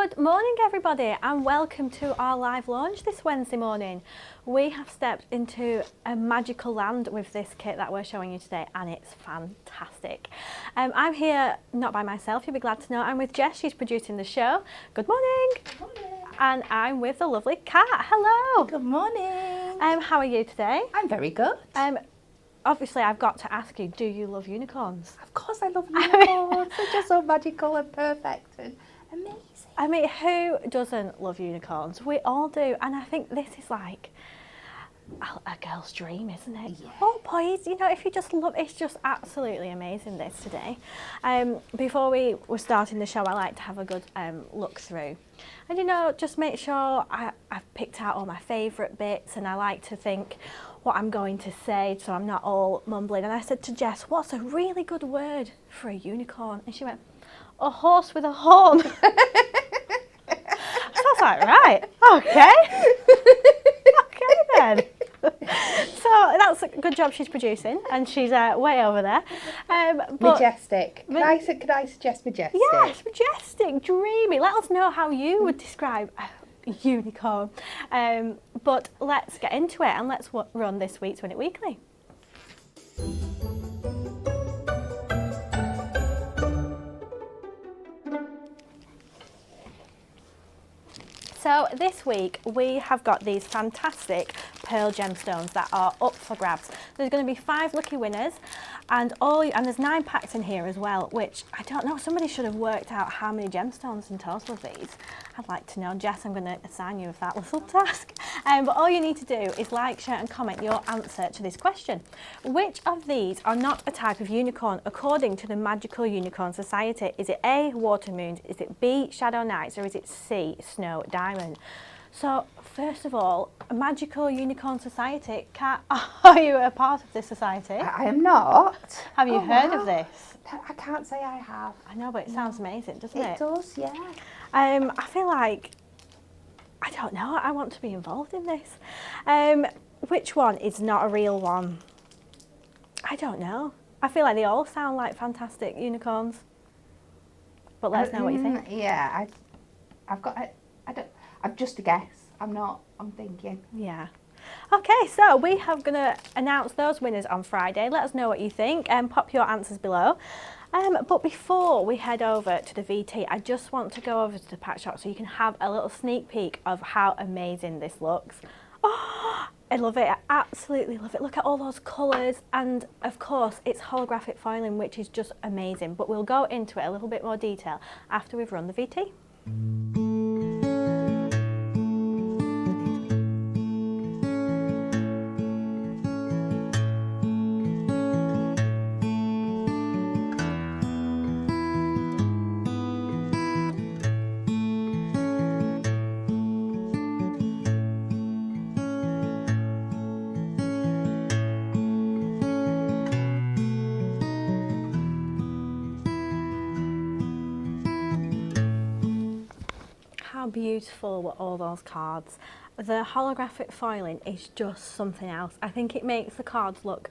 Good morning everybody and welcome to our live launch this Wednesday morning. We have stepped into a magical land with this kit that we're showing you today and it's fantastic. I'm here not by myself, you'll be glad to know. I'm with Jess, she's producing the show. Good morning. Good morning. And I'm with the lovely Kat. Hello. Good morning. How are you today? I'm very good. Obviously I've got to ask you, do you love unicorns? Of course I love unicorns. They're just so magical and perfect and amazing. I mean, who doesn't love unicorns? We all do, and I think this is like a girl's dream, isn't it? Yeah. Oh boys, you know, if you just love, it's just absolutely amazing this today. Before we were starting the show, I like to have a good look through. And you know, just make sure I've picked out all my favourite bits, and I like to think what I'm going to say so I'm not all mumbling. And I said to Jess, what's a really good word for a unicorn? And she went, a horse with a horn. So I was like, right, okay. Okay then. So that's a good job she's producing and she's way over there. Majestic. Could I suggest majestic? Yes, majestic, dreamy. Let us know how you would describe a unicorn. But let's get into it and let's run this week's Win It Weekly. So this week we have got these fantastic pearl gemstones that are up for grabs. There's going to be 5 lucky winners and there's 9 packs in here as well, which I don't know, somebody should have worked out how many gemstones in total of these. I'd like to know. Jess, I'm going to assign you with that little task. But all you need to do is like, share and comment your answer to this question. Which of these are not a type of unicorn according to the Magical Unicorn Society? Is it A, water moons, is it B, shadow nights, or is it C, snow diamond? So first of all, a Magical Unicorn Society. Kat, are you a part of this society? I am not. Have you heard of this? I can't say I have. I know, but it sounds amazing, doesn't it? It does, yeah. I feel like, I don't know, I want to be involved in this. Which one is not a real one? I don't know. I feel like they all sound like fantastic unicorns. But let us know what you think. Yeah, I'm just a guess. I'm thinking. Yeah. Okay, so we have going to announce those winners on Friday. Let us know what you think and pop your answers below. But before we head over to the VT, I just want to go over to the pack shop so you can have a little sneak peek of how amazing this looks. Oh, I love it. I absolutely love it. Look at all those colours, and of course it's holographic foiling, which is just amazing. But we'll go into it a little bit more detail after we've run the VT. How beautiful were all those cards. The holographic foiling is just something else. I think it makes the cards look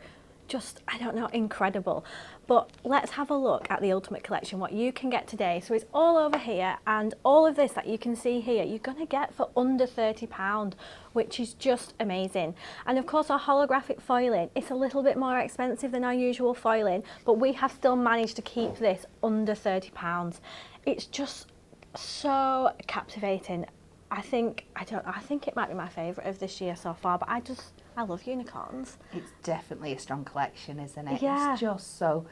just, I don't know, incredible. But let's have a look at the Ultimate Collection, what you can get today. So it's all over here, and all of this that you can see here, you're going to get for under £30, which is just amazing. And of course our holographic foiling, it's a little bit more expensive than our usual foiling, but we have still managed to keep this under £30. It's just so captivating. I think it might be my favourite of this year so far, but I love unicorns. It's definitely a strong collection, isn't it? Yeah. It's just so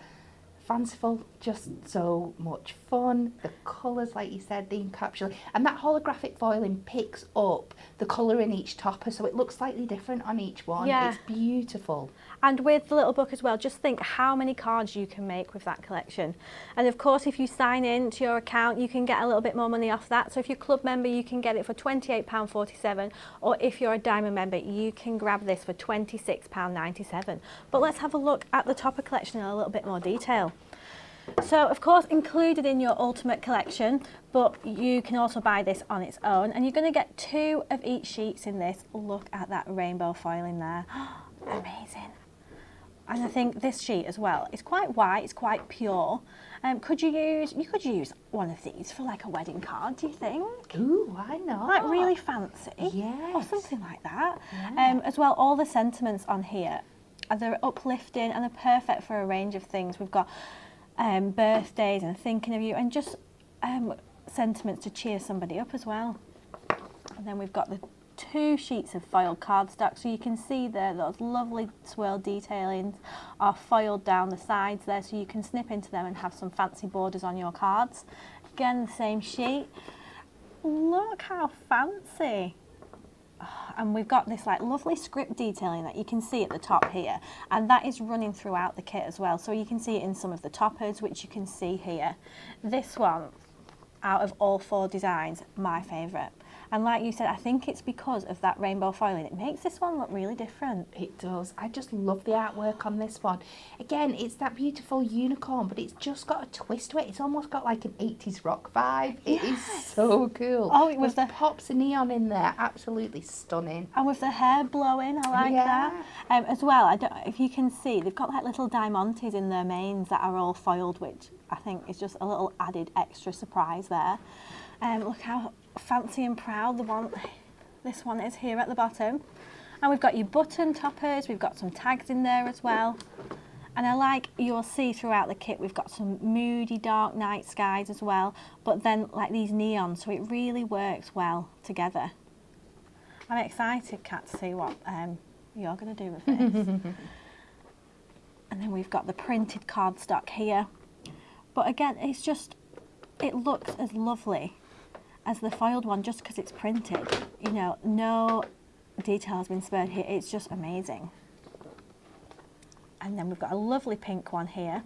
fanciful, just so much fun. The colours, like you said, the encapsulation, and that holographic foiling picks up the colour in each topper, so it looks slightly different on each one. Yeah. It's beautiful. And with the little book as well, just think how many cards you can make with that collection. And of course, if you sign in to your account, you can get a little bit more money off that. So if you're a club member, you can get it for £28.47, or if you're a diamond member, you can grab this for £26.97. But let's have a look at the topper collection in a little bit more detail. So of course included in your Ultimate Collection, but you can also buy this on its own, and you're going to get 2 of each sheets in this. Look at that rainbow foiling there. Amazing. And I think this sheet as well, it's quite white, it's quite pure. You could use one of these for like a wedding card, do you think? Ooh, why not? Like really fancy. Yes. Or something like that. Yeah. As well, all the sentiments on here, they're uplifting and they're perfect for a range of things. We've got birthdays and thinking of you, and just sentiments to cheer somebody up as well. And then we've got the 2 sheets of foiled cardstock, so you can see there those lovely swirl detailings are foiled down the sides there, so you can snip into them and have some fancy borders on your cards. Again, the same sheet. Look how fancy. And we've got this like lovely script detailing that you can see at the top here, and that is running throughout the kit as well, so you can see it in some of the toppers, which you can see here. This one, out of all 4 designs, my favourite. And like you said, I think it's because of that rainbow foiling. It makes this one look really different. It does. I just love the artwork on this one. Again, it's that beautiful unicorn, but it's just got a twist to it. It's almost got like an 80s rock vibe. It is so cool. Oh, it was with pops of neon in there. Absolutely stunning. And with the hair blowing, I like that. As well, I don't if you can see, they've got like little diamantes in their mains that are all foiled, which I think is just a little added extra surprise there. Look how fancy and proud this one is here at the bottom. And we've got your button toppers, we've got some tags in there as well. And I like, you'll see throughout the kit, we've got some moody dark night skies as well, but then like these neons, so it really works well together. I'm excited, Kat, to see what you're going to do with this. And then we've got the printed cardstock here. But again, it looks as lovely as the foiled one just because it's printed. You know, no detail has been spared here. It's just amazing. And then we've got a lovely pink one here.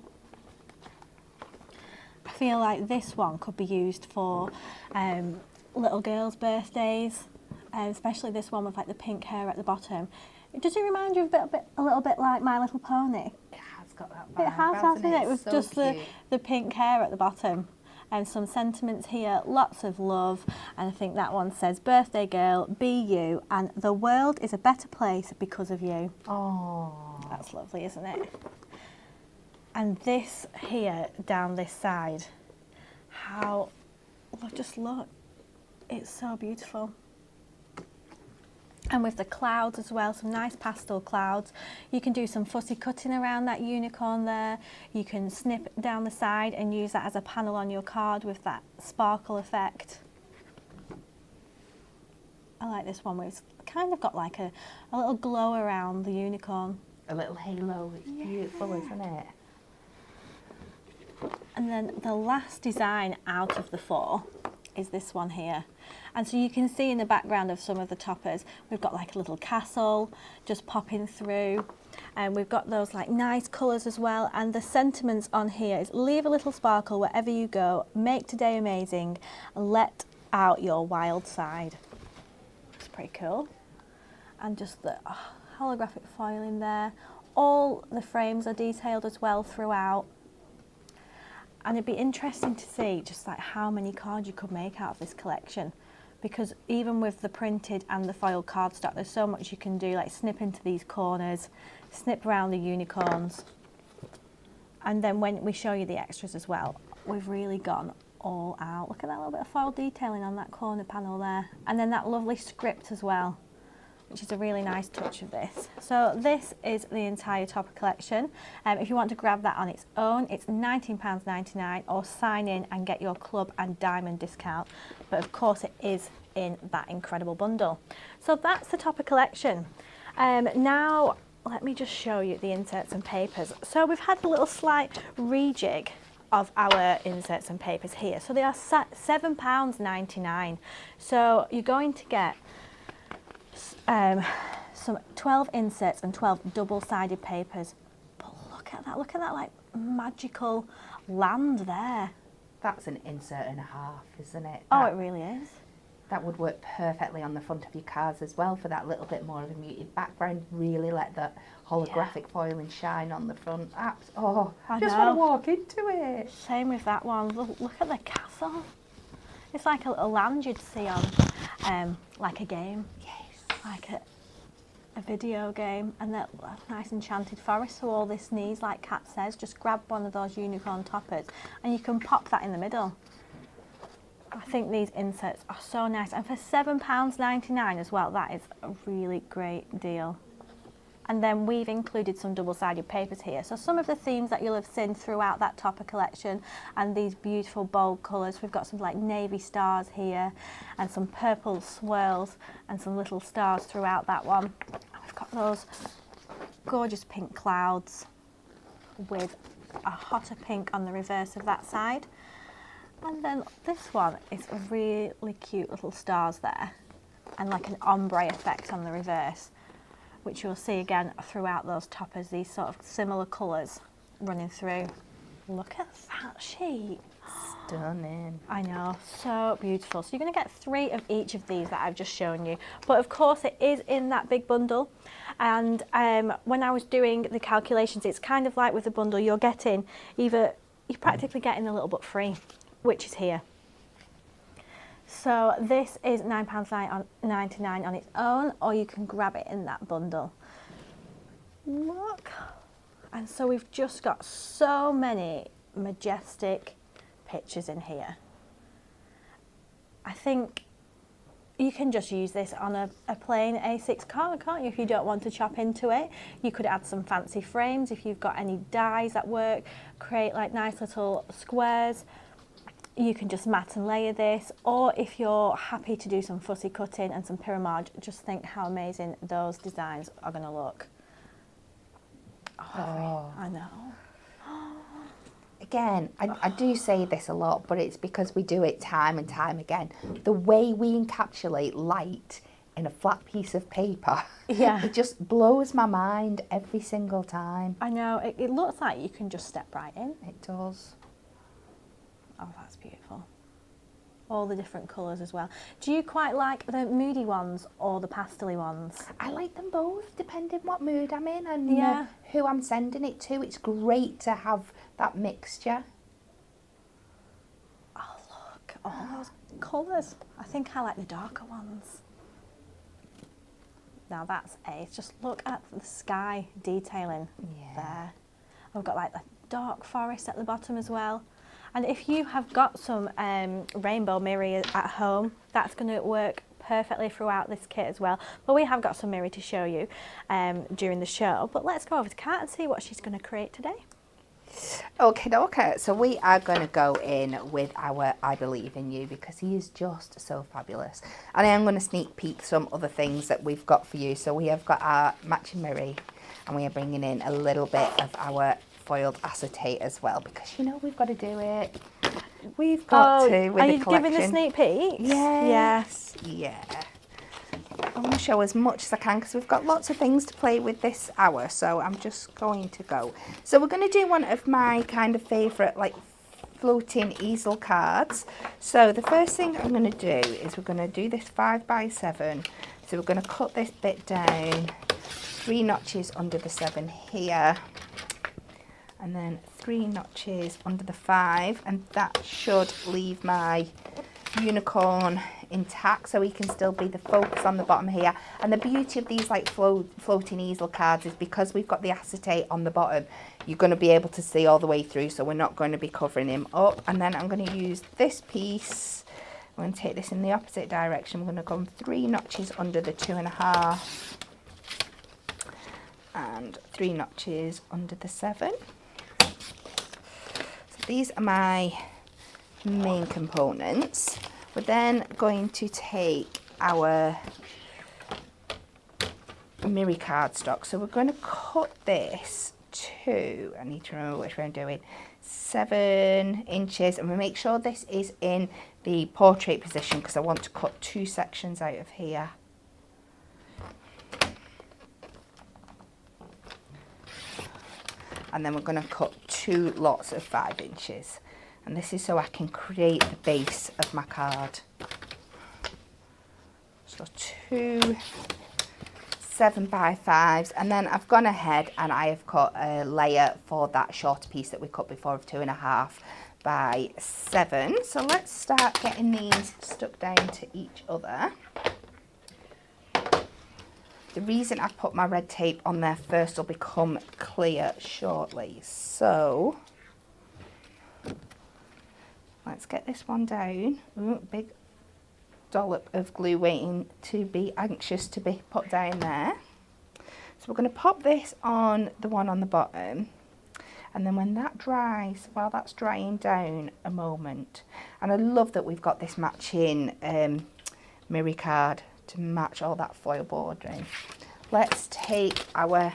I feel like this one could be used for little girls' birthdays, especially this one with like the pink hair at the bottom. Does it remind you a little bit like My Little Pony? It has got that vibe, It has, hasn't it? With So just cute. the pink hair at the bottom. And some sentiments here, lots of love. And I think that one says, birthday girl, be you, and the world is a better place because of you. Oh, That's lovely, isn't it? And this here, down this side, just look, it's so beautiful. And with the clouds as well, some nice pastel clouds. You can do some fussy cutting around that unicorn there. You can snip down the side and use that as a panel on your card with that sparkle effect. I like this one where it's kind of got like a little glow around the unicorn. a little halo. It's beautiful, isn't it? And then the last design out of the 4 is this one here. And so you can see in the background of some of the toppers, we've got like a little castle just popping through. And we've got those like nice colours as well. And the sentiments on here is leave a little sparkle wherever you go, make today amazing, let out your wild side. It's pretty cool. And just the holographic foil in there. All the frames are detailed as well throughout. And it'd be interesting to see just like how many cards you could make out of this collection, because even with the printed and the foiled cardstock, there's so much you can do, like snip into these corners, snip around the unicorns. And then when we show you the extras as well, we've really gone all out. Look at that little bit of foil detailing on that corner panel there. And then that lovely script as well, which is a really nice touch of this. So this is the entire topper collection. If you want to grab that on its own, it's £19.99, or sign in and get your club and diamond discount. But of course it is in that incredible bundle. So that's the topper collection. Now let me just show you the inserts and papers. So we've had a little slight rejig of our inserts and papers here. So they are £7.99. So you're going to get some 12 inserts and 12 double-sided papers. But look at that like magical land there. That's an insert and a half, isn't it? Oh, it really is. That would work perfectly on the front of your cards as well for that little bit more of a muted background. Really let that holographic foiling shine on the front. Oh, I just want to walk into it. Same with that one. Look at the castle. It's like a little land you'd see on like a game. Yes. Like a video game, and that nice enchanted forest, so all this needs, like Kat says, just grab one of those unicorn toppers and you can pop that in the middle. I think these inserts are so nice, and for £7.99 as well, that is a really great deal. And then we've included some double-sided papers here. So some of the themes that you'll have seen throughout that topper collection, and these beautiful bold colours. We've got some like navy stars here and some purple swirls and some little stars throughout that one. And we've got those gorgeous pink clouds with a hotter pink on the reverse of that side. And then this one is really cute little stars there and like an ombre effect on the reverse, which you'll see again throughout those toppers, these sort of similar colours running through. Look at that sheet. Stunning. I know, so beautiful. So you're going to get 3 of each of these that I've just shown you. But of course it is in that big bundle. And when I was doing the calculations, it's kind of like with the bundle, you're practically getting a little bit free, which is here. So this is £9.99 on its own, or you can grab it in that bundle. Look. And so we've just got so many majestic pictures in here. I think you can just use this on a plain A6 card, can't you, if you don't want to chop into it. You could add some fancy frames if you've got any dies at work, create like nice little squares. You can just mat and layer this, or if you're happy to do some fussy cutting and some pyramid, just think how amazing those designs are going to look. Oh, I know. Again, I do say this a lot, but it's because we do it time and time again. The way we encapsulate light in a flat piece of paper, yeah, it just blows my mind every single time. I know, it looks like you can just step right in. It does. Oh, that's beautiful. All the different colours as well. Do you quite like the moody ones or the pastel-y ones? I like them both, depending what mood I'm in and who I'm sending it to. It's great to have that mixture. Oh, look, all those colours. I think I like the darker ones. Now that's ace. Just look at the sky detailing there. I've got like the dark forest at the bottom as well. And if you have got some rainbow mirror at home, that's going to work perfectly throughout this kit as well. But we have got some mirror to show you during the show. But let's go over to Kat and see what she's going to create today. Okay, so we are going to go in with our I Believe in You, because he is just so fabulous. And I am going to sneak peek some other things that we've got for you. So we have got our matching mirror, and we are bringing in a little bit of our foiled acetate as well, because you know we've got to do it. We've got to with the collection. Are you giving a sneak peek? Yes. Yeah. I want to show as much as I can because we've got lots of things to play with this hour, so I'm just going to go. So we're going to do one of my kind of favourite like floating easel cards. So the first thing I'm going to do is we're going to do this 5x7. So we're going to cut this bit down, 3 notches under the 7 here, and then 3 notches under the 5, and that should leave my unicorn intact, so he can still be the focus on the bottom here. And the beauty of these like floating easel cards is because we've got the acetate on the bottom, you're going to be able to see all the way through, so we're not going to be covering him up. And then I'm going to use this piece, I'm going to take this in the opposite direction. I'm going to come 3 notches under the 2.5 and 3 notches under the 7. So these are my main components. We're then going to take our mirror cardstock. So we're going to cut this to, I need to remember which way I'm doing, 7 inches, and we make sure this is in the portrait position because I want to cut 2 sections out of here. And then we're going to cut 2 lots of 5 inches. And this is so I can create the base of my card. So 2 7x5s, and then I've gone ahead and I have cut a layer for that shorter piece that we cut before of 2.5 by 7. So let's start getting these stuck down to each other. The reason I've put my red tape on there first will become clear shortly. So let's get this one down. Ooh, big dollop of glue waiting to be anxious to be put down there. So we're going to pop this on the one on the bottom, and then when that dries, while that's drying down a moment, and I love that we've got this matching mirror card to match all that foil bordering. Let's take our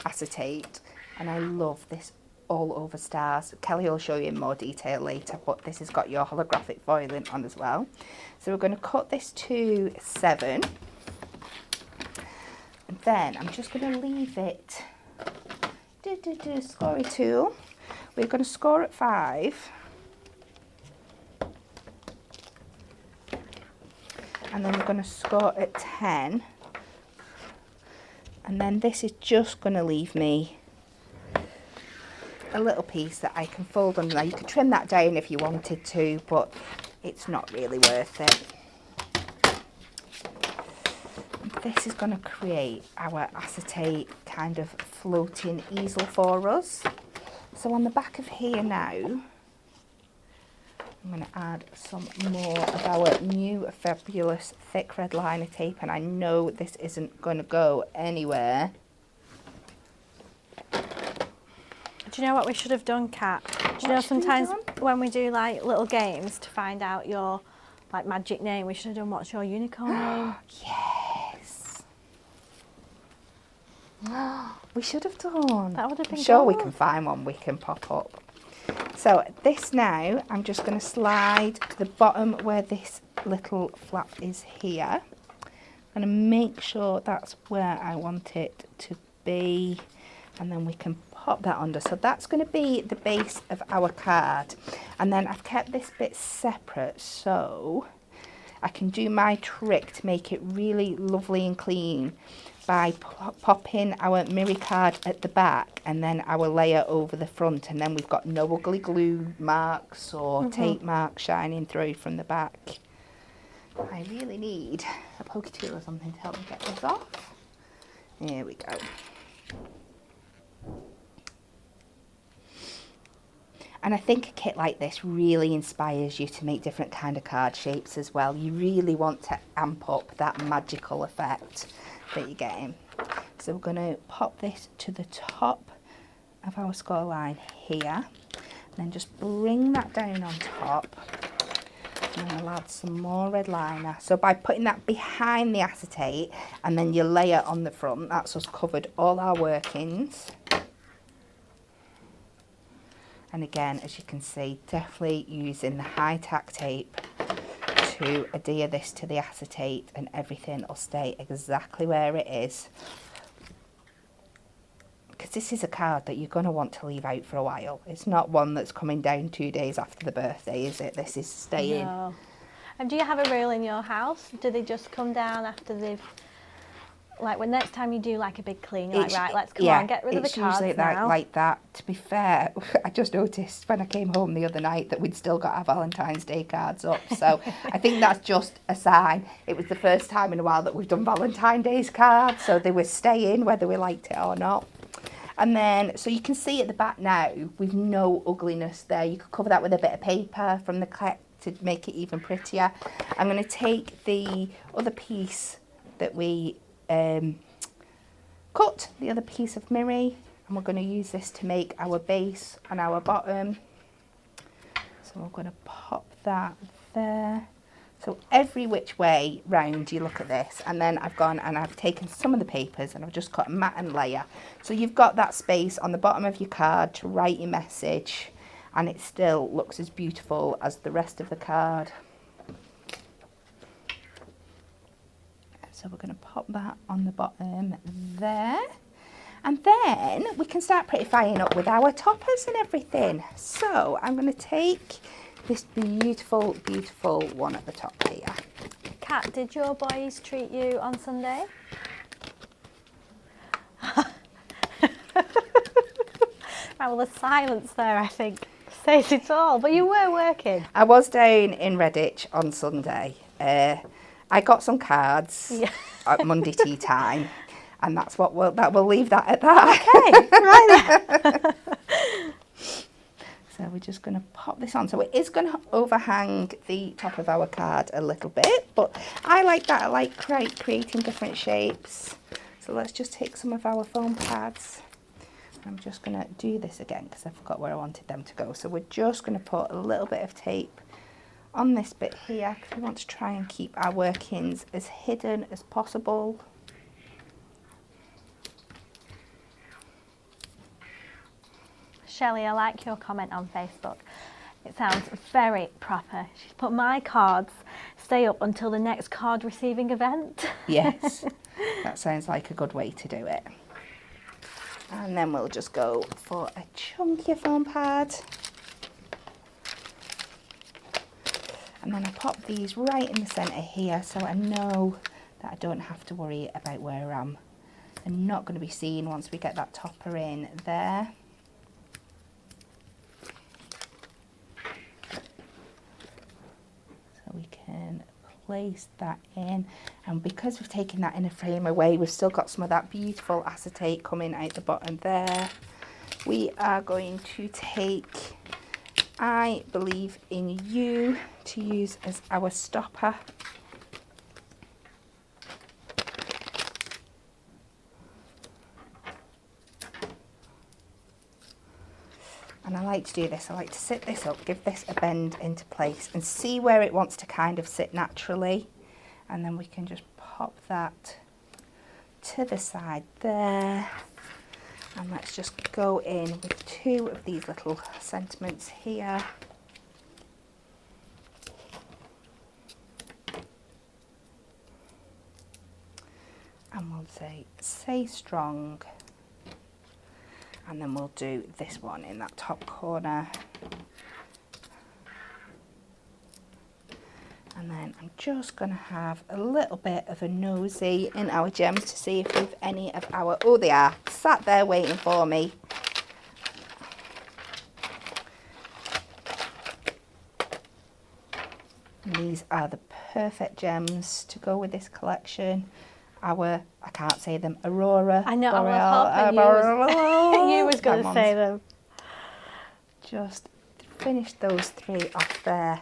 acetate, and I love this all over stars. Kelly will show you in more detail later, but this has got your holographic foiling on as well. So we're going to cut this to 7, and then I'm just going to leave it, scory tool, we're going to score at 5, and then we're going to score at 10, and then this is just going to leave me a little piece that I can fold under there. You could trim that down if you wanted to, but it's not really worth it. This is going to create our acetate kind of floating easel for us. So on the back of here now, I'm going to add some more of our new fabulous thick red liner tape, and I know this isn't going to go anywhere. Do you know what we should have done, Kat? Do you know sometimes when we do like little games to find out your like magic name, we should have done what's your unicorn name? Yes. We should have done. That would have been I'm sure we good. can find one we can pop up. So this now, I'm just going to slide to the bottom where this little flap is here. I'm going to make sure that's where I want it to be, and then we can pop that under. So that's going to be the base of our card, and then I've kept this bit separate so I can do my trick to make it really lovely and clean by popping our mirror card at the back and then our layer over the front, and then we've got no ugly glue marks or tape marks shining through from the back. I really need a pokey tool or something to help me get this off. There we go. And I think a kit like this really inspires you to make different kind of card shapes as well. You really want to amp up that magical effect that you're getting. So we're going to pop this to the top of our score line here, and then just bring that down on top. And then I'll add some more red liner. So by putting that behind the acetate and then your layer on the front, that's us covered all our workings. And again, as you can see, definitely using the high tack tape to adhere this to the acetate, and everything will stay exactly where it is. Because this is a card that you're going to want to leave out for a while. It's not one that's coming down 2 days after the birthday, is it? This is staying. No. And do you have a rule in your house? Do they just come down after they've, like when next time you do like a big clean, you're like, right, let's come on, get rid of the cards usually now. like that. To be fair, I just noticed when I came home the other night that we'd still got our Valentine's Day cards up. So I think that's just a sign. It was the first time in a while that we've done Valentine's Day's cards, so they were staying whether we liked it or not. And then, so you can see at the back now, we've no ugliness there. You could cover that with a bit of paper from the clip to make it even prettier. I'm going to take the other piece that we cut, the other piece of mirror, and we're going to use this to make our base on our bottom. So we're going to pop that there. So every which way round you look at this, and then I've gone and I've taken some of the papers and I've just cut a mat and layer. So you've got that space on the bottom of your card to write your message, and it still looks as beautiful as the rest of the card. So we're going to pop that on the bottom there. And then we can start prettifying up with our toppers and everything. So I'm going to take this beautiful, beautiful one at the top here. Kat, did your boys treat you on Sunday? Right, well, the silence there, I think, says it all. But you were working. I was down in Redditch on Sunday. I got some cards Yeah. at Monday tea time, and that's what we'll leave that at that. Okay, right. So we're just going to pop this on. So it is going to overhang the top of our card a little bit, but I like that. I like creating different shapes. So let's just take some of our foam pads. I'm just going to do this again because I forgot where I wanted them to go. So we're just going to put a little bit of tape on this bit here because we want to try and keep our workings as hidden as possible. Shelley, I like your comment on Facebook. It sounds very proper. She's put my cards stay up until the next card receiving event. Yes, that sounds like a good way to do it. And then we'll just go for a chunkier foam pad. And then I pop these right in the centre here so I know that I don't have to worry about where they're not going to be seen once we get that topper in there. So we can place that in, and because we've taken that inner frame away, we've still got some of that beautiful acetate coming out the bottom there. We are going to take I Believe in You to use as our stopper. And I like to do this, I like to sit this up, give this a bend into place and see where it wants to kind of sit naturally. And then we can just pop that to the side there. And let's just go in with two of these little sentiments here. And we'll say, Say Strong. And then we'll do this one in that top corner. And then I'm just going to have a little bit of a nosy in our gems to see if we've any of our, oh they are, sat there waiting for me. And these are the perfect gems to go with this collection. Our, I can't say them, Aurora. I know, Boreal, I was hoping you was going to say them. Just finish those three off there.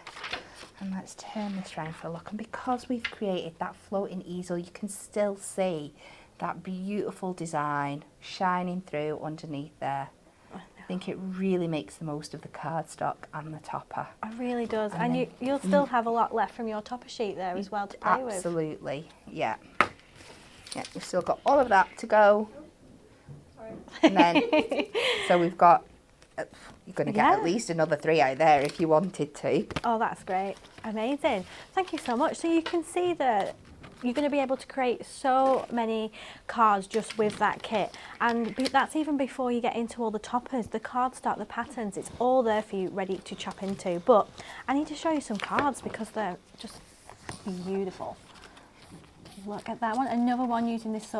And let's turn this round for a look. And because we've created that floating easel, you can still see that beautiful design shining through underneath there. I think it really makes the most of the cardstock and the topper. It really does. And you'll still have a lot left from your topper sheet there as well to play with. Absolutely, yeah. Yeah, we've still got all of that to go. And then, so we've got, you're going to get at least another 3 out there if you wanted to. Oh, that's great. Amazing. Thank you so much. So you can see that you're going to be able to create so many cards just with that kit. And that's even before you get into all the toppers, the cardstock, the patterns, it's all there for you ready to chop into. But I need to show you some cards because they're just beautiful. Look at that one, another one using this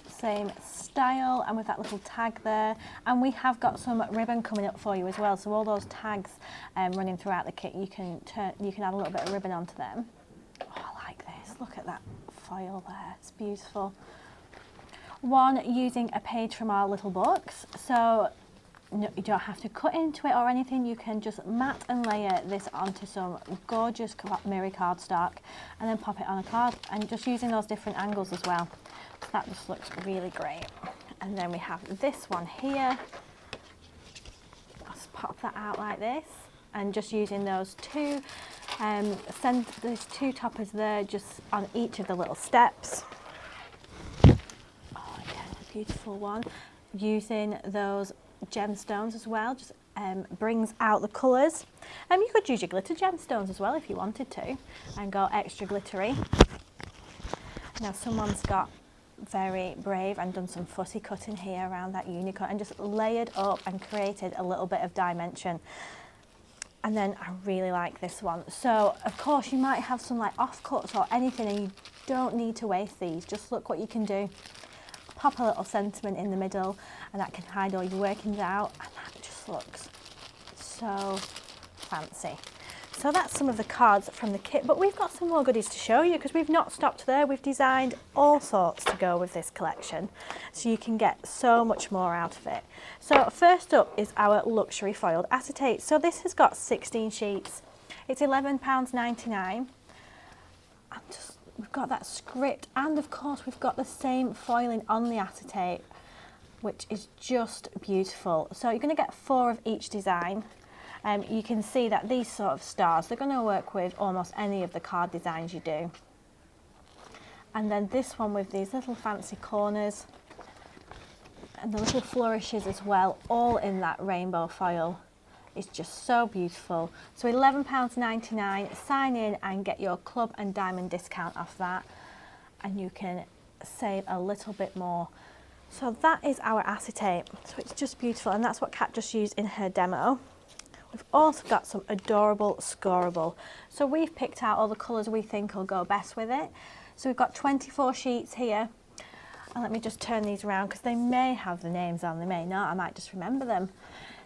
same style and with that little tag there. And we have got some ribbon coming up for you as well. So all those tags running throughout the kit, you can add a little bit of ribbon onto them. Oh, I like this. Look at that foil there. It's beautiful. One using a page from our little books. So no, you don't have to cut into it or anything. You can just mat and layer this onto some gorgeous mirror cardstock and then pop it on a card, and just using those different angles as well. So that just looks really great. And then we have this one here. I'll just pop that out like this, and just using those two, these two toppers there just on each of the little steps. Oh, again, a beautiful one. Using those gemstones as well, just brings out the colours. You could use your glitter gemstones as well if you wanted to and go extra glittery. Now someone's got very brave and done some fussy cutting here around that unicorn and just layered up and created a little bit of dimension. And then I really like this one. So of course you might have some like offcuts or anything and you don't need to waste these. Just look what you can do. Pop a little sentiment in the middle and that can hide all your workings out, and that just looks so fancy. So that's some of the cards from the kit, but we've got some more goodies to show you because we've not stopped there. We've designed all sorts to go with this collection, so you can get so much more out of it. So first up is our luxury foiled acetate. So this has got 16 sheets. It's £11.99. And we've got that script, and of course we've got the same foiling on the acetate, which is just beautiful. So you're going to get 4 of each design. You can see that these sort of stars, they're going to work with almost any of the card designs you do. And then this one with these little fancy corners and the little flourishes as well, all in that rainbow foil. It's just so beautiful. So £11.99, sign in and get your club and diamond discount off that, and you can save a little bit more. So that is our acetate. So it's just beautiful, and that's what Kat just used in her demo. We've also got some adorable scoreable. So we've picked out all the colours we think will go best with it. So we've got 24 sheets here. And let me just turn these around because they may have the names on, they may not. I might just remember them.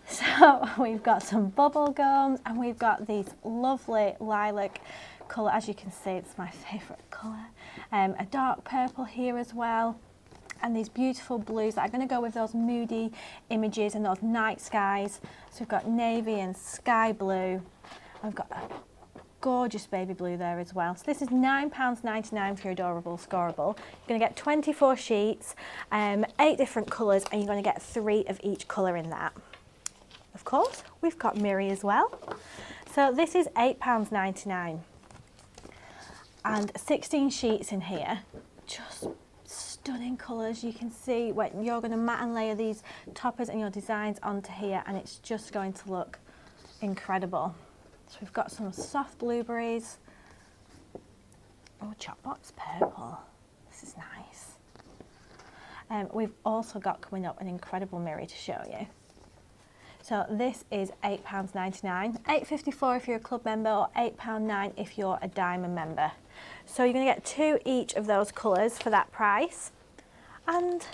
So we've got some bubble gums, and we've got these lovely lilac colour. As you can see, it's my favourite colour. A dark purple here as well. And these beautiful blues that are going to go with those moody images and those night skies. So we've got navy and sky blue. We've got a gorgeous baby blue there as well. So this is £9.99 for your adorable scoreable. You're going to get 24 sheets, 8 different colours, and you're going to get 3 of each colour in that. Of course, we've got Miri as well. So this is £8.99 and 16 sheets in here. Just stunning colours. You can see when you're going to mat and layer these toppers and your designs onto here, and it's just going to look incredible. So we've got some soft blueberries. Oh, Chopbox purple. This is nice. We've also got coming up an incredible Miri to show you. So this is £8.99, £8.54 if you're a club member, or £8.09 if you're a diamond member. So you're going to get 2 each of those colours for that price. And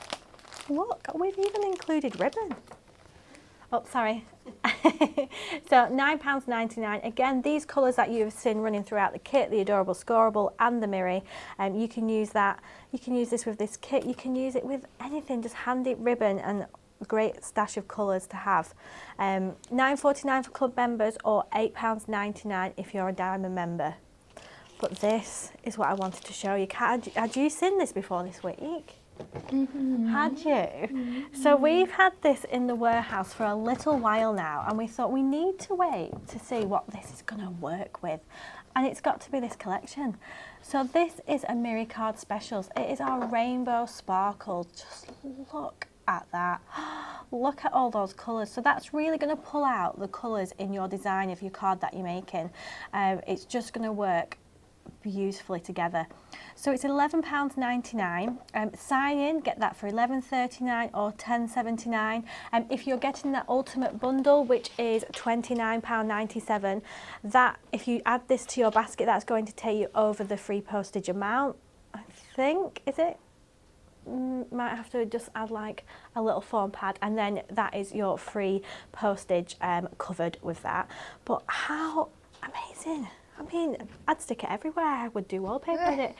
look, we've even included ribbon. Oh, sorry. So £9.99. Again, these colours that you've seen running throughout the kit, the adorable scoreable and the Miri, you can use that. You can use this with this kit. You can use it with anything, just handy ribbon and great stash of colours to have. £9.49 for club members, or £8.99 if you're a diamond member. But this is what I wanted to show you. Had you seen this before this week? Mm-hmm. Had you? Mm-hmm. So we've had this in the warehouse for a little while now, and we thought we need to wait to see what this is going to work with. And it's got to be this collection. So this is a Miri Card Specials. It is our rainbow sparkle. Just look at that. Look at all those colours. So that's really going to pull out the colours in your design of your card that you're making. It's just going to work beautifully together. So it's £11.99. Sign in, get that for £11.39 or £10.79. If you're getting that ultimate bundle, which is £29.97, that if you add this to your basket, that's going to take you over the free postage amount. I think, is it? Might have to just add like a little foam pad, and then that is your free postage covered with that. But how amazing! I mean, I'd stick it everywhere. I would do wallpaper in it.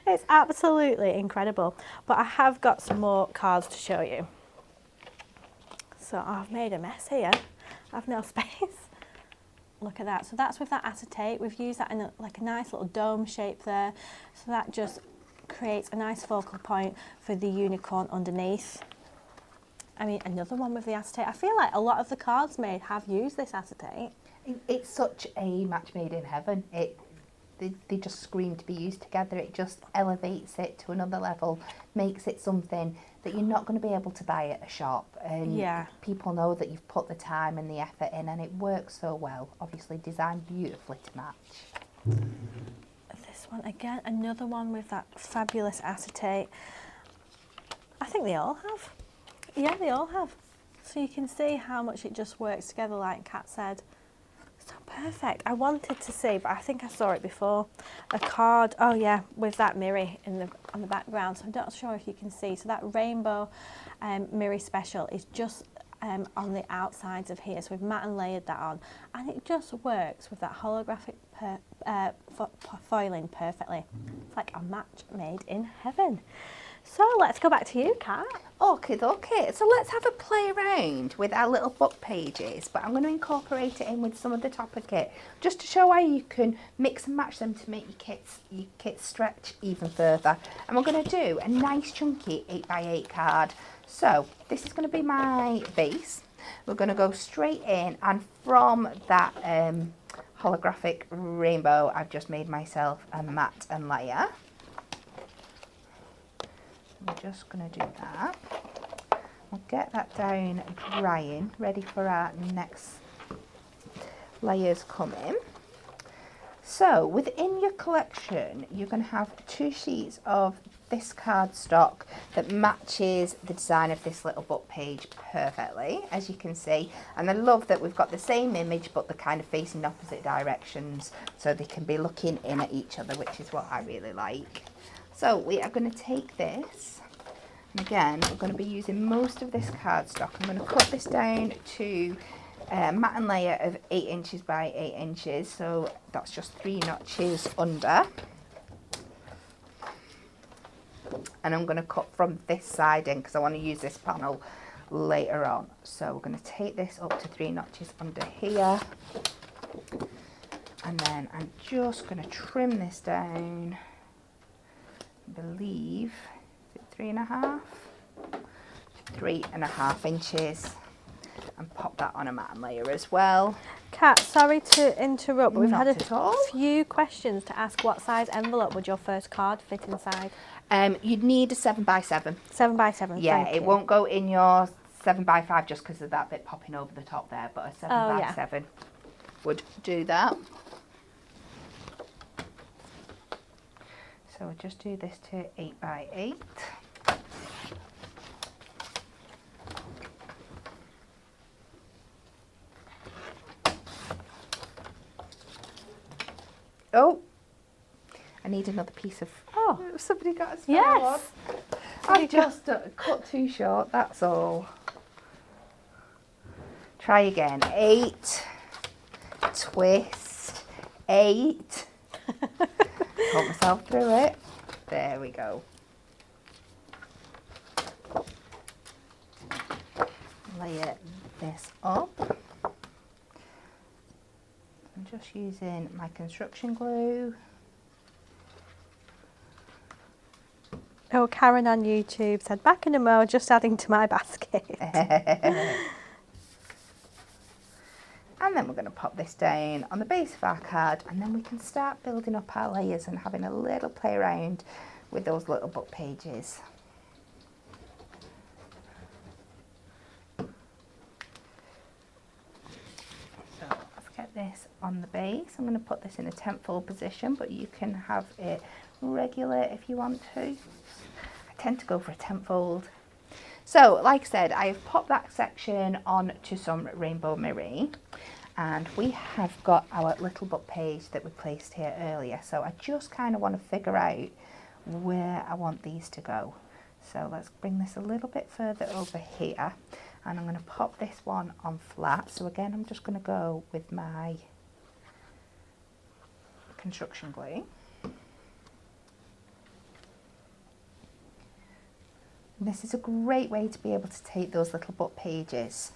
It's absolutely incredible. But I have got some more cards to show you. So I've made a mess here. I've no space. Look at that. So that's with that acetate. We've used that in like a nice little dome shape there. So that just creates a nice focal point for the unicorn underneath. I mean, another one with the acetate. I feel like a lot of the cards made have used this acetate. It's such a match made in heaven. They just scream to be used together. It just elevates it to another level, makes it something that you're not going to be able to buy at a shop. And yeah, people know that you've put the time and the effort in, and it works so well. Obviously designed beautifully to match. This one again, another one with that fabulous acetate. I think they all have. Yeah, they all have. So you can see how much it just works together, like Kat said. So perfect. I wanted to see, but I think I saw it before, a card, oh yeah, with that Miri on the background. So I'm not sure if you can see. So that rainbow Miri special is just on the outsides of here. So we've matte and layered that on, and it just works with that holographic foiling perfectly. It's like a match made in heaven. So let's go back to you, Kat. Okay, so let's have a play around with our little book pages, but I'm going to incorporate it in with some of the topper kit, just to show how you can mix and match them to make your kits stretch even further. And we're going to do a nice chunky 8x8 card. So this is going to be my base. We're going to go straight in, and from that holographic rainbow, I've just made myself a mat and layer. I'm just going to do that. We'll get that down drying, ready for our next layers coming. So within your collection, you're going to have 2 sheets of this cardstock that matches the design of this little book page perfectly, as you can see. And I love that we've got the same image, but they're kind of facing opposite directions, so they can be looking in at each other, which is what I really like. So we are going to take this, and again, we're going to be using most of this cardstock. I'm going to cut this down to a mat and layer of 8 inches by 8 inches, so that's just 3 notches under. And I'm going to cut from this side in because I want to use this panel later on. So we're going to take this up to 3 notches under here, and then I'm just going to trim this down. I believe, is it 3.5 inches, and pop that on a mat and layer as well. Kat, sorry to interrupt, but we've had a few questions to ask. What size envelope would your first card fit inside? You'd need a 7x7. 7x7. Yeah, thank it you. won't go in your 7x5 just because of that bit popping over the top there, but a 7x7 would do that. So we'll just do this to 8x8. Oh, I need another piece of... Oh, somebody got a spare one. I've just cut too short, that's all. Try again. 8, twist, 8. Hold myself through it. There we go. Layer this up. I'm just using my construction glue. Oh, Karen on YouTube said, back in a mo, just adding to my basket. And then we're going to pop this down on the base of our card, and then we can start building up our layers and having a little play around with those little book pages. So let's get this on the base. I'm going to put this in a 10-fold position, but you can have it regular if you want to. I tend to go for a 10-fold. So, like I said, I've popped that section on to some rainbow mirroring, and we have got our little book page that we placed here earlier. So I just kind of want to figure out where I want these to go. So let's bring this a little bit further over here, and I'm going to pop this one on flat. So again, I'm just going to go with my construction glue. This is a great way to be able to take those little book pages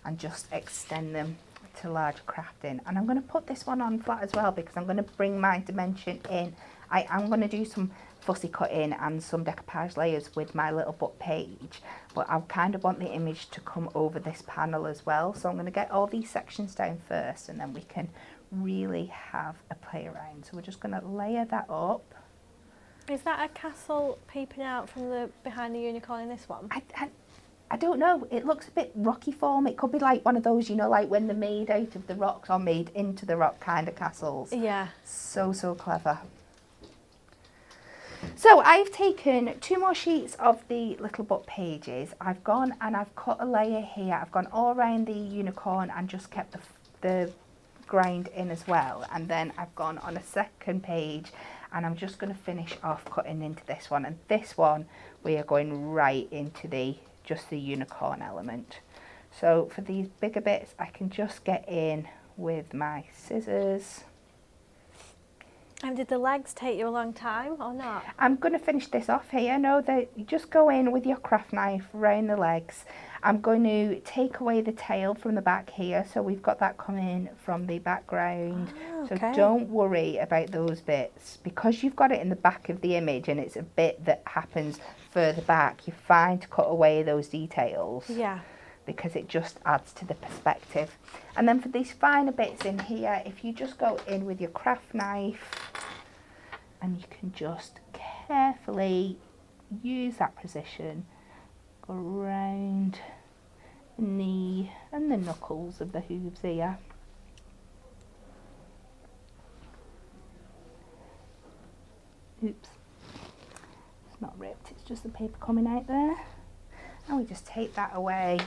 and just extend them to larger crafting. And I'm going to put this one on flat as well because I'm going to bring my dimension in. I'm going to do some fussy cutting and some decoupage layers with my little book page, but I kind of want the image to come over this panel as well. So I'm going to get all these sections down first, and then we can really have a play around. So we're just going to layer that up. Is that a castle peeping out from the behind the unicorn in this one? I don't know. It looks a bit rocky form. It could be like one of those, you know, like when they're made out of the rocks or made into the rock kind of castles. Yeah. So clever. So I've taken 2 more sheets of the little book pages. I've gone and I've cut a layer here. I've gone all around the unicorn and just kept the grind in as well. And then I've gone on a second page, and I'm just going to finish off cutting into this one. And this one, we are going right into just the unicorn element. So for these bigger bits, I can just get in with my scissors. And did the legs take you a long time or not? I'm going to finish this off here. No, you just go in with your craft knife round the legs. I'm going to take away the tail from the back here, so we've got that coming from the background. Oh, okay. So don't worry about those bits. Because you've got it in the back of the image and it's a bit that happens further back, you're fine to cut away those details. Yeah. Because it just adds to the perspective. And then for these finer bits in here, if you just go in with your craft knife and you can just carefully use that position, go around the knee and the knuckles of the hooves here. Oops, it's not ripped, it's just the paper coming out there. And we just take that away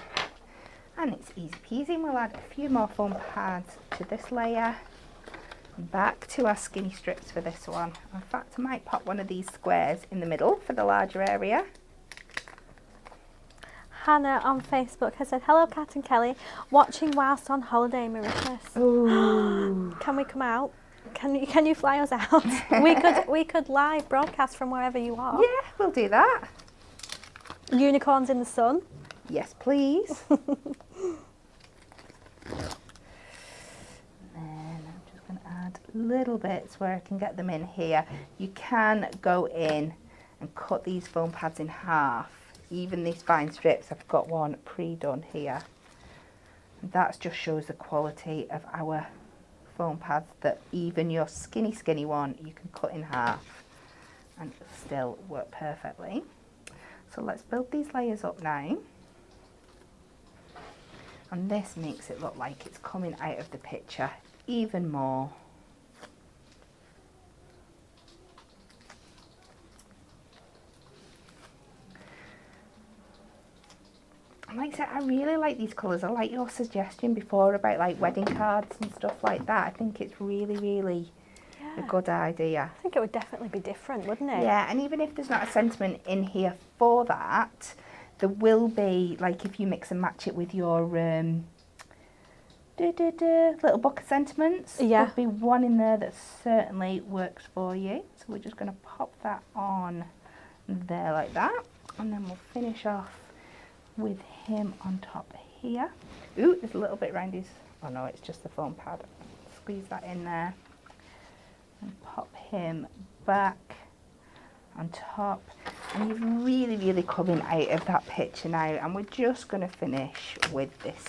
and it's easy peasy. And we'll add a few more foam pads to this layer. Back to our skinny strips for this one. In fact, I might pop one of these squares in the middle for the larger area. Hannah on Facebook has said, hello Kat and Kelly, watching whilst on holiday, Mauritius. Ooh. Can we come out? Can you fly us out? we could live broadcast from wherever you are. Yeah, we'll do that. Unicorns in the sun. Yes, please. Little bits where I can get them in here. You can go in and cut these foam pads in half. Even these fine strips, I've got one pre-done here. That just shows the quality of our foam pads, that even your skinny one you can cut in half and it'll still work perfectly. So let's build these layers up now. And this makes it look like it's coming out of the picture even more. Like I said, I really like these colours. I like your suggestion before about like wedding cards and stuff like that. I think it's really a good idea. I think it would definitely be different, wouldn't it? Yeah, and even if there's not a sentiment in here for that, there will be, like if you mix and match it with your little book of sentiments, there'll be one in there that certainly works for you. So we're just going to pop that on there like that, and then we'll finish off with him on top here. Ooh, there's a little bit around his, oh no, it's just the foam pad. Squeeze that in there and pop him back on top. And you're really coming out of that picture now, and we're just going to finish with this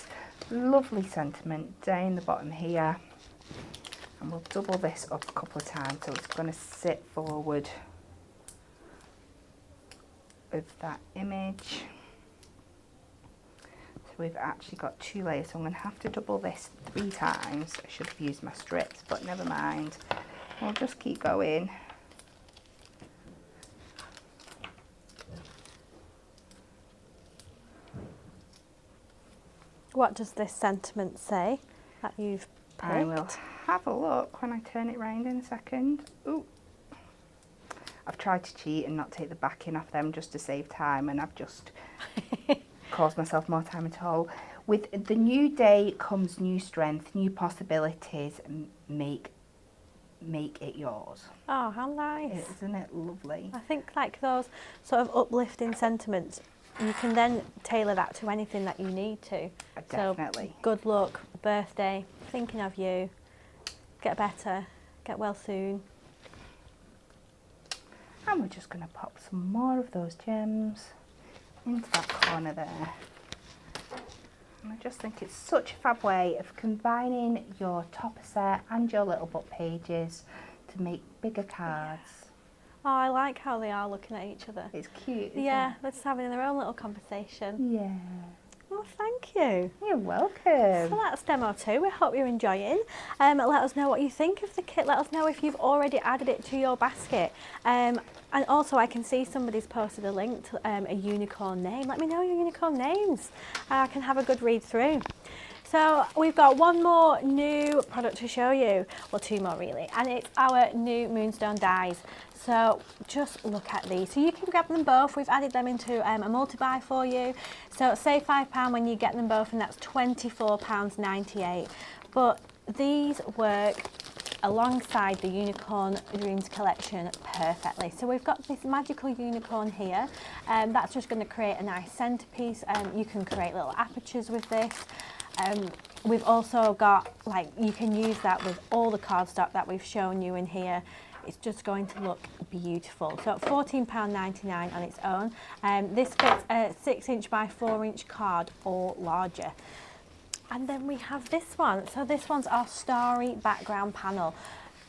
lovely sentiment down the bottom here, and we'll double this up a couple of times so it's going to sit forward of that image. We've actually got 2 layers, so I'm going to have to double this 3 times. I should have used my strips, but never mind. We'll just keep going. What does this sentiment say that you've picked? I will have a look when I turn it round in a second. Ooh. I've tried to cheat and not take the backing off them just to save time, and I've just caused myself more time at all. With the new day comes new strength, new possibilities. Make it yours. Oh, how nice. Isn't it lovely? I think like those sort of uplifting sentiments, you can then tailor that to anything that you need to. Definitely. So, good luck, birthday, thinking of you, get better, get well soon. And we're just going to pop some more of those gems into that corner there. And I just think it's such a fab way of combining your topper set and your little book pages to make bigger cards. Oh, I like how they are looking at each other. It's cute, isn't Yeah, it? they're just having their own little conversation. Yeah. Oh, thank you. You're welcome. So that's demo 2. We hope you're enjoying. Let us know what you think of the kit. Let us know if you've already added it to your basket. And also I can see somebody's posted a link to a unicorn name. Let me know your unicorn names. I can have a good read through. So we've got one more new product to show you, well, two more really, and it's our new Moonstone dies. So just look at these. So you can grab them both. We've added them into a multi-buy for you. So save £5 when you get them both, and that's £24.98. But these work alongside the Unicorn Dreams collection perfectly. So we've got this magical unicorn here, and that's just going to create a nice centerpiece. You can create little apertures with this. We've also got, like, you can use that with all the cardstock that we've shown you in here. It's just going to look beautiful. So £14.99 on its own. This fits a 6" by 4" card or larger. And then we have this one. So this one's our starry background panel,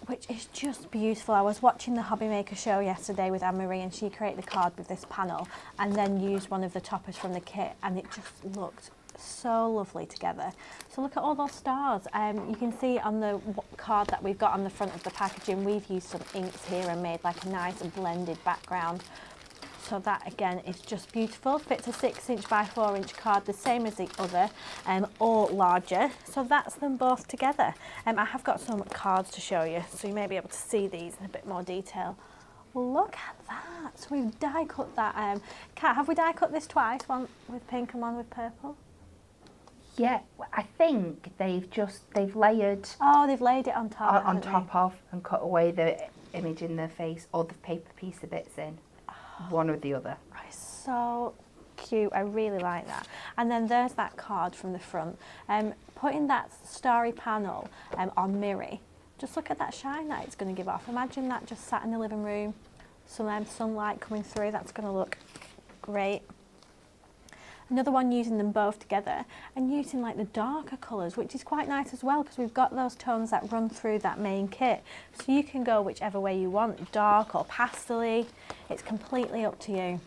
which is just beautiful. I was watching the Hobby Maker show yesterday with Anne-Marie, and she created the card with this panel and then used one of the toppers from the kit, and it just looked so lovely together. So look at all those stars. You can see on the card that we've got on the front of the packaging, we've used some inks here and made like a nice blended background. So that again is just beautiful. Fits a 6" by 4" card, the same as the other, or larger. So that's them both together. I have got some cards to show you, so you may be able to see these in a bit more detail. Look at that. So we've die cut that. Kat, have we die cut this twice? One with pink and one with purple? Yeah, I think they've layered. Oh, they've laid it on top. On top of, and cut away the image in their face, or the paper piece of bits in. One or the other. It's so cute. I really like that. And then there's that card from the front. Putting that starry panel on Miri, just look at that shine that it's going to give off. Imagine that just sat in the living room, some sunlight coming through. That's going to look great. Another one using them both together and using like the darker colours, which is quite nice as well, because we've got those tones that run through that main kit. So you can go whichever way you want, dark or pastel-y. It's completely up to you. And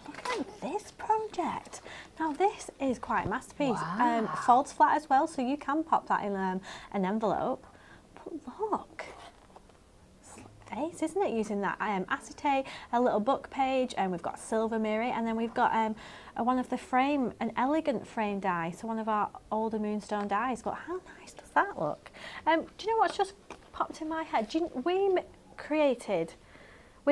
look at this project. Now this is quite a masterpiece. Wow. Folds flat as well, so you can pop that in an envelope. But look. Ace, isn't it, using that acetate, a little book page, and we've got silver mirror, and then we've got one of the frame, an elegant frame die, so one of our older Moonstone dies. But how nice does that look? Do you know what's just popped in my head? We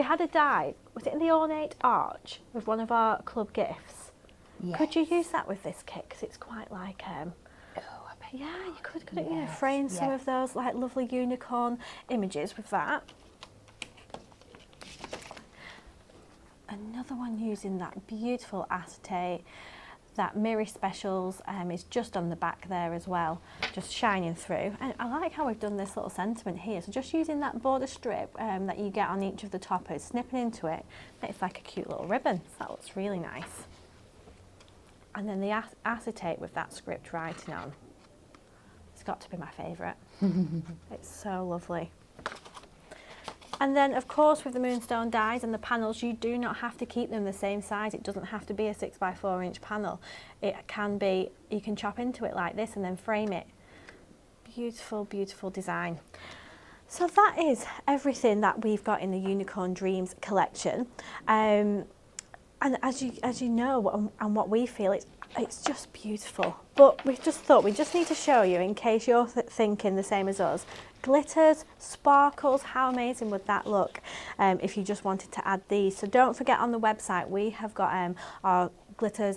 had a die, was it in the Ornate Arch with one of our club gifts? Yes. Could you use that with this kit? Because it's quite like yeah, you could, couldn't you? Frame some of those like lovely unicorn images with that. Another one using that beautiful acetate, that Miri Specials is just on the back there as well, just shining through. And I like how we've done this little sentiment here. So just using that border strip that you get on each of the toppers, snipping into it, it's like a cute little ribbon. So that looks really nice. And then the acetate with that script writing on. It's got to be my favourite. It's so lovely. And then, of course, with the Moonstone dies and the panels, you do not have to keep them the same size. It doesn't have to be a 6" by 4" panel. It can be, you can chop into it like this and then frame it. Beautiful, beautiful design. So that is everything that we've got in the Unicorn Dreams collection. And as you know, and what we feel, it's just beautiful. But we just thought we just need to show you, in case you're thinking the same as us, glitters, sparkles, how amazing would that look if you just wanted to add these. So don't forget, on the website we have got our glitter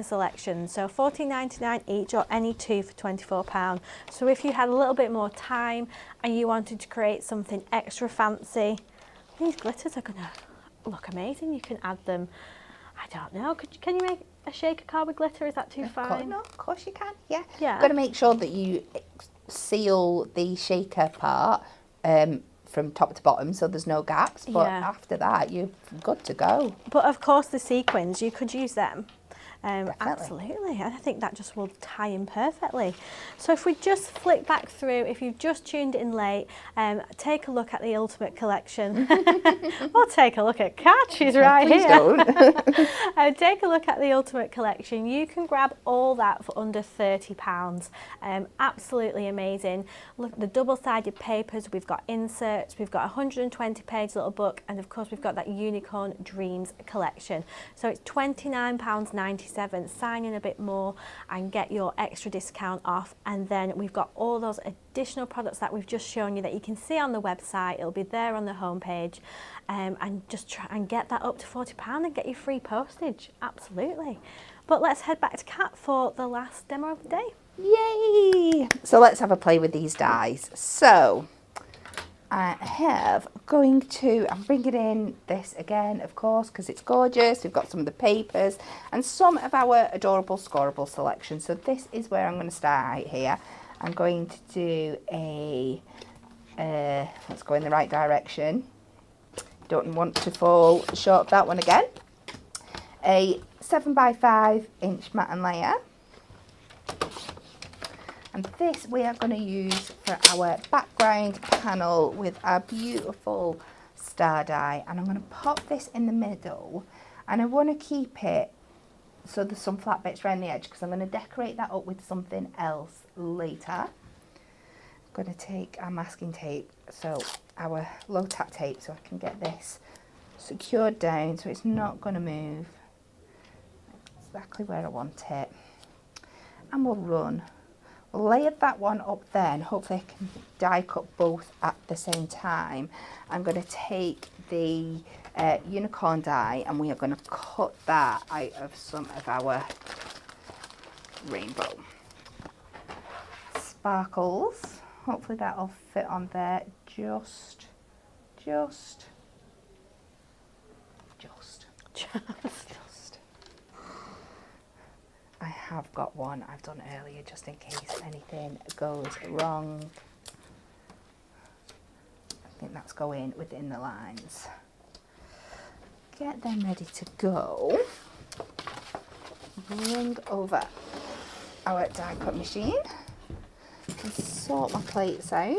selection, so $14.99 each, or any two for £24. So if you had a little bit more time and you wanted to create something extra fancy, these glitters are gonna look amazing. You can add them, I don't know, can you make a shaker card with glitter? Is that too fine? No, of course you can. Yeah. Yeah. Got to make sure that you seal the shaker part from top to bottom, so there's no gaps. But after that, you're good to go. But of course, the sequins, you could use them. Absolutely, and I think that just will tie in perfectly. So if we just flick back through, if you've just tuned in late, take a look at the Ultimate Collection. Or take a look at Kat, she's right Please here. Don't. Take a look at the Ultimate Collection. You can grab all that for under £30. Absolutely amazing. Look, the double-sided papers, we've got inserts, we've got a 120-page little book, and of course we've got that Unicorn Dreams collection. So it's £29.99 £1.97. Sign in a bit more and get your extra discount off. And then we've got all those additional products that we've just shown you that you can see on the website. It'll be there on the homepage, and just try and get that up to £40 and get you free postage. Absolutely. But let's head back to Kat for the last demo of the day. Yay! So let's have a play with these dies. So I'm bringing in this again, of course, because it's gorgeous. We've got some of the papers and some of our adorable scoreable selection. So this is where I'm going to start out here. I'm going to do a, let's go in the right direction. Don't want to fall short of that one again. A 7x5 inch mat and layer. And this we are going to use for our background panel with our beautiful star die. And I'm going to pop this in the middle. And I want to keep it so there's some flat bits around the edge, because I'm going to decorate that up with something else later. I'm going to take our masking tape, so our low tack tape, so I can get this secured down so it's not going to move. Exactly where I want it. And we'll layer that one up then. Hopefully I can die cut both at the same time. I'm going to take the unicorn die and we are going to cut that out of some of our rainbow sparkles. Hopefully that'll fit on there just. I have got one I've done earlier just in case anything goes wrong. I think that's going within the lines. Get them ready to go. Bring over our die cut machine and sort my plates out.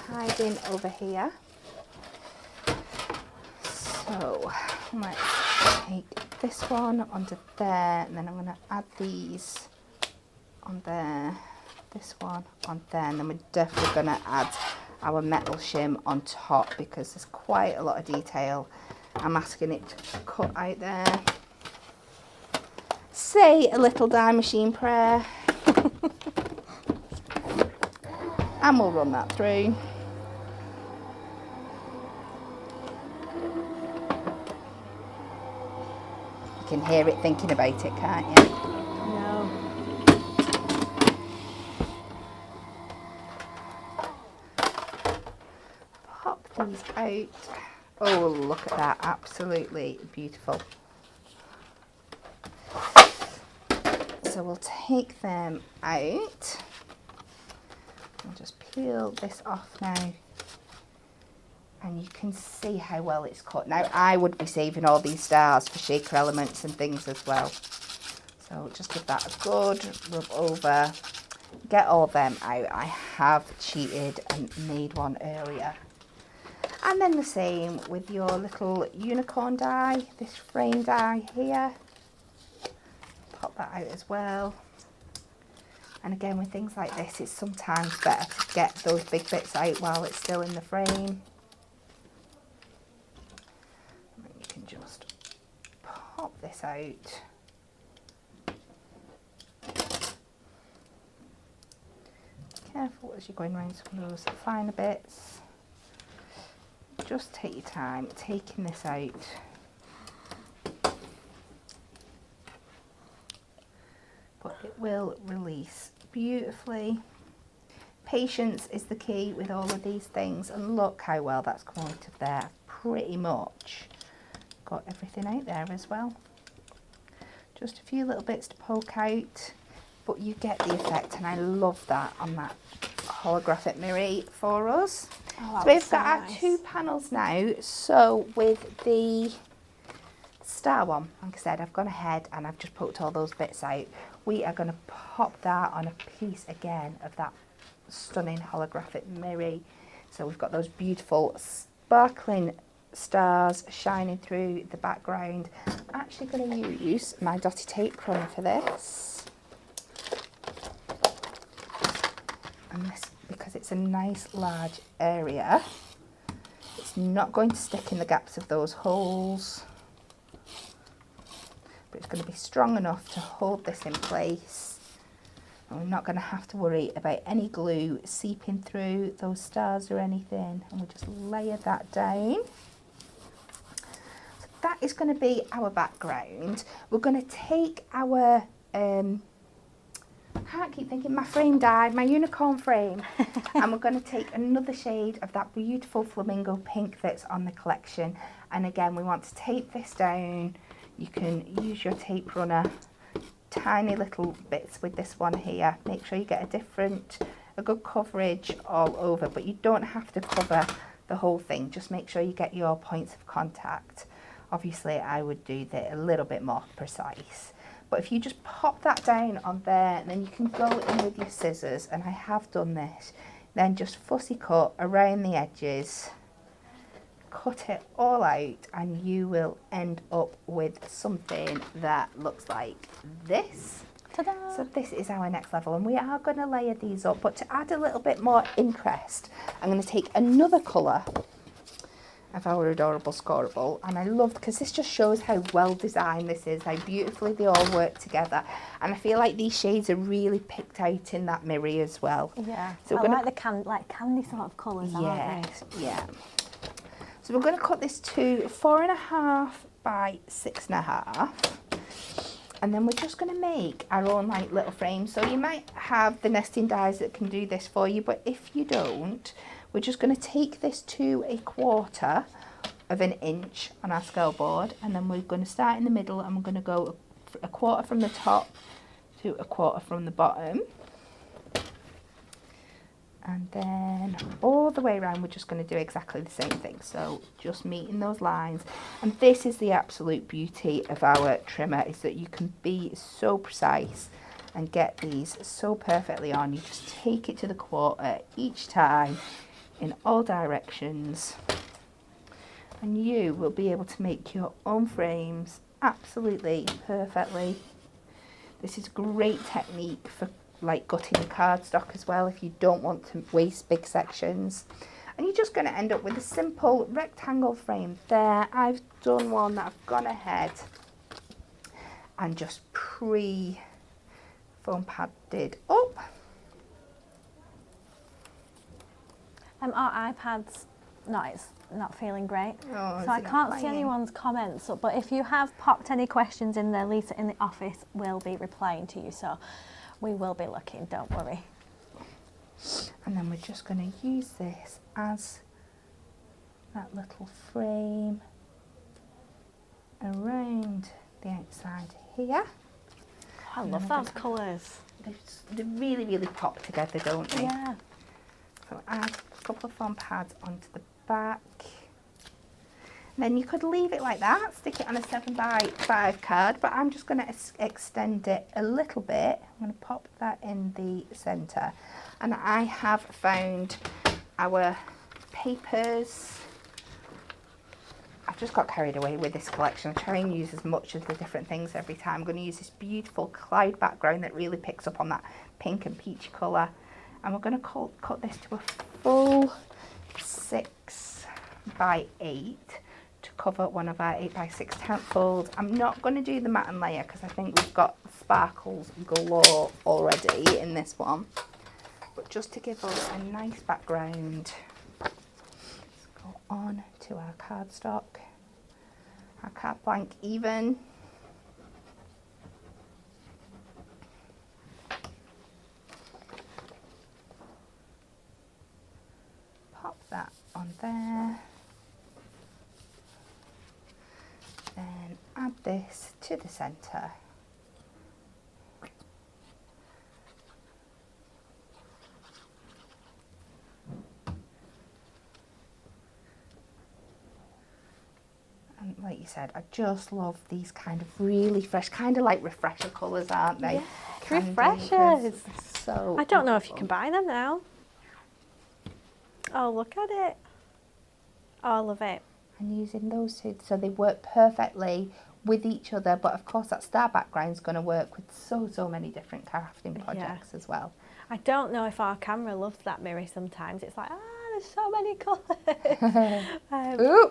Hiding over here. So let's take this one onto there, and then I'm going to add these on there, this one on there, and then we're definitely going to add our metal shim on top because there's quite a lot of detail. I'm asking it to cut out there. Say a little die machine prayer and we'll run that through. You can hear it thinking about it, can't you? No. Pop these out. Oh, look at that. Absolutely beautiful. So we'll take them out. I'll just peel this off now. And you can see how well it's cut. Now, I would be saving all these stars for shaker elements and things as well. So just give that a good rub over. Get all them out. I have cheated and made one earlier. And then the same with your little unicorn die, this frame die here. Pop that out as well. And again, with things like this, it's sometimes better to get those big bits out while it's still in the frame. And you can just pop this out. Careful as you're going around some of those finer bits. Just take your time taking this out. But it will release beautifully. Patience is the key with all of these things, and look how well that's come out of there. Pretty much got everything out there as well. Just a few little bits to poke out, but you get the effect, and I love that on that holographic mirror for us. Oh, so we've got our two panels now. So with the star one, like I said, I've gone ahead and I've just poked all those bits out. We are going to pop that on a piece again of that stunning holographic mirror. So we've got those beautiful sparkling stars shining through the background. I'm actually going to use my dotty tape crumb for this. And this, because it's a nice large area, it's not going to stick in the gaps of those holes. but it's going to be strong enough to hold this in place. And we're not going to have to worry about any glue seeping through those stars or anything. And we'll just layer that down. So that is going to be our background. We're going to take our, I can't keep thinking, my frame died, my unicorn frame. And we're going to take another shade of that beautiful flamingo pink that's on the collection. And again, we want to tape this down. You can use your tape runner, tiny little bits with this one here. Make sure you get a good coverage all over, but you don't have to cover the whole thing. Just make sure you get your points of contact. Obviously, I would do that a little bit more precise. But if you just pop that down on there, then you can go in with your scissors, and I have done this, then just fussy cut around the edges, cut it all out, and you will end up with something that looks like this. Ta-da! So this is our next level, and we are going to layer these up, but to add a little bit more interest, I'm going to take another colour of our adorable scoreable, and I loved, because this just shows how well designed this is, how beautifully they all work together, and I feel like these shades are really picked out in that mirror as well. Yeah, so I like the candy sort of colours, aren't they? Yeah. So we're going to cut this to 4.5 by 6.5, and then we're just going to make our own like little frames. So you might have the nesting dies that can do this for you, but if you don't, we're just going to take this to 1/4 of an inch on our scale board, and then we're going to start in the middle, and we're going to go 1/4 from the top to 1/4 from the bottom. And then all the way around, we're just going to do exactly the same thing. So just meeting those lines. And this is the absolute beauty of our trimmer, is that you can be so precise and get these so perfectly on. You just take it to the 1/4 each time in all directions. And you will be able to make your own frames absolutely perfectly. This is a great technique for like gutting the cardstock as well, if you don't want to waste big sections. And you're just going to end up with a simple rectangle frame there. I've done one that I've gone ahead and just foam padded up. Our iPad's not feeling great, Oh, so I can't see anyone's comments, but if you have popped any questions in there, Lisa in the office will be replying to you, so we will be looking, don't worry. And then we're just going to use this as that little frame around the outside here. I love those colours. They really, really pop together, don't they? Yeah. So add a couple of foam pads onto the back. Then you could leave it like that, stick it on a 7x5 card, but I'm just going to extend it a little bit. I'm going to pop that in the centre. And I have found our papers. I've just got carried away with this collection. I try and use as much of the different things every time. I'm going to use this beautiful cloud background that really picks up on that pink and peach colour. And we're going to cut this to a full 6x8. to cover one of our 8x6 tent folds. I'm not going to do the matte and layer because I think we've got sparkles galore already in this one. But just to give us a nice background, let's go on to our cardstock, our card blank even. Pop that on there. Then add this to the centre. And like you said, I just love these kind of really fresh, kind of like refresher colours, aren't they? Yeah, refreshers. So I don't know if you can buy them now. Oh, look at it. Oh, I love it. And using those two, so they work perfectly with each other, but of course that star background is going to work with so many different crafting projects as well. I don't know if our camera loves that mirror sometimes. It's like, there's so many colours. Ooh.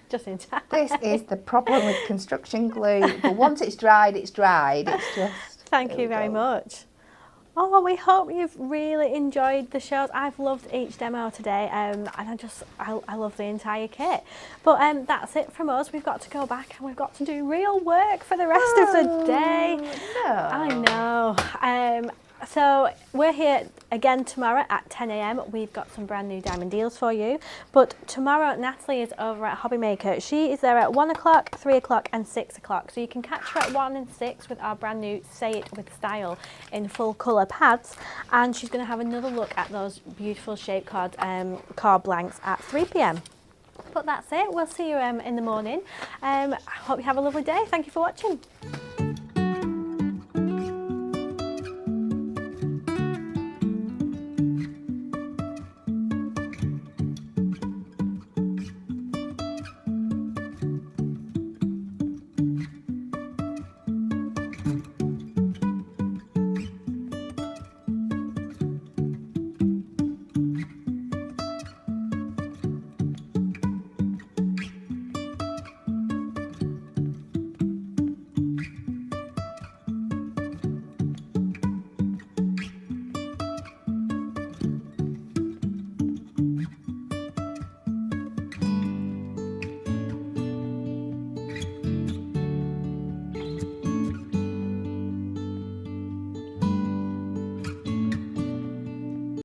Just in time. This is the problem with construction glue. But once it's dried, it's dried. It's just... Thank you very much. Oh, well, we hope you've really enjoyed the shows. I've loved each demo today, and I love the entire kit. But that's it from us. We've got to go back and we've got to do real work for the rest of the day. No. I know. So we're here again tomorrow at 10 a.m. We've got some brand new diamond deals for you. But tomorrow, Natalie is over at Hobbymaker. She is there at 1 o'clock, 3 o'clock and 6 o'clock. So you can catch her at 1 and 6 with our brand new Say It With Style in full colour pads. And she's going to have another look at those beautiful shape card blanks at 3 p.m. But that's it. We'll see you in the morning. I hope you have a lovely day. Thank you for watching.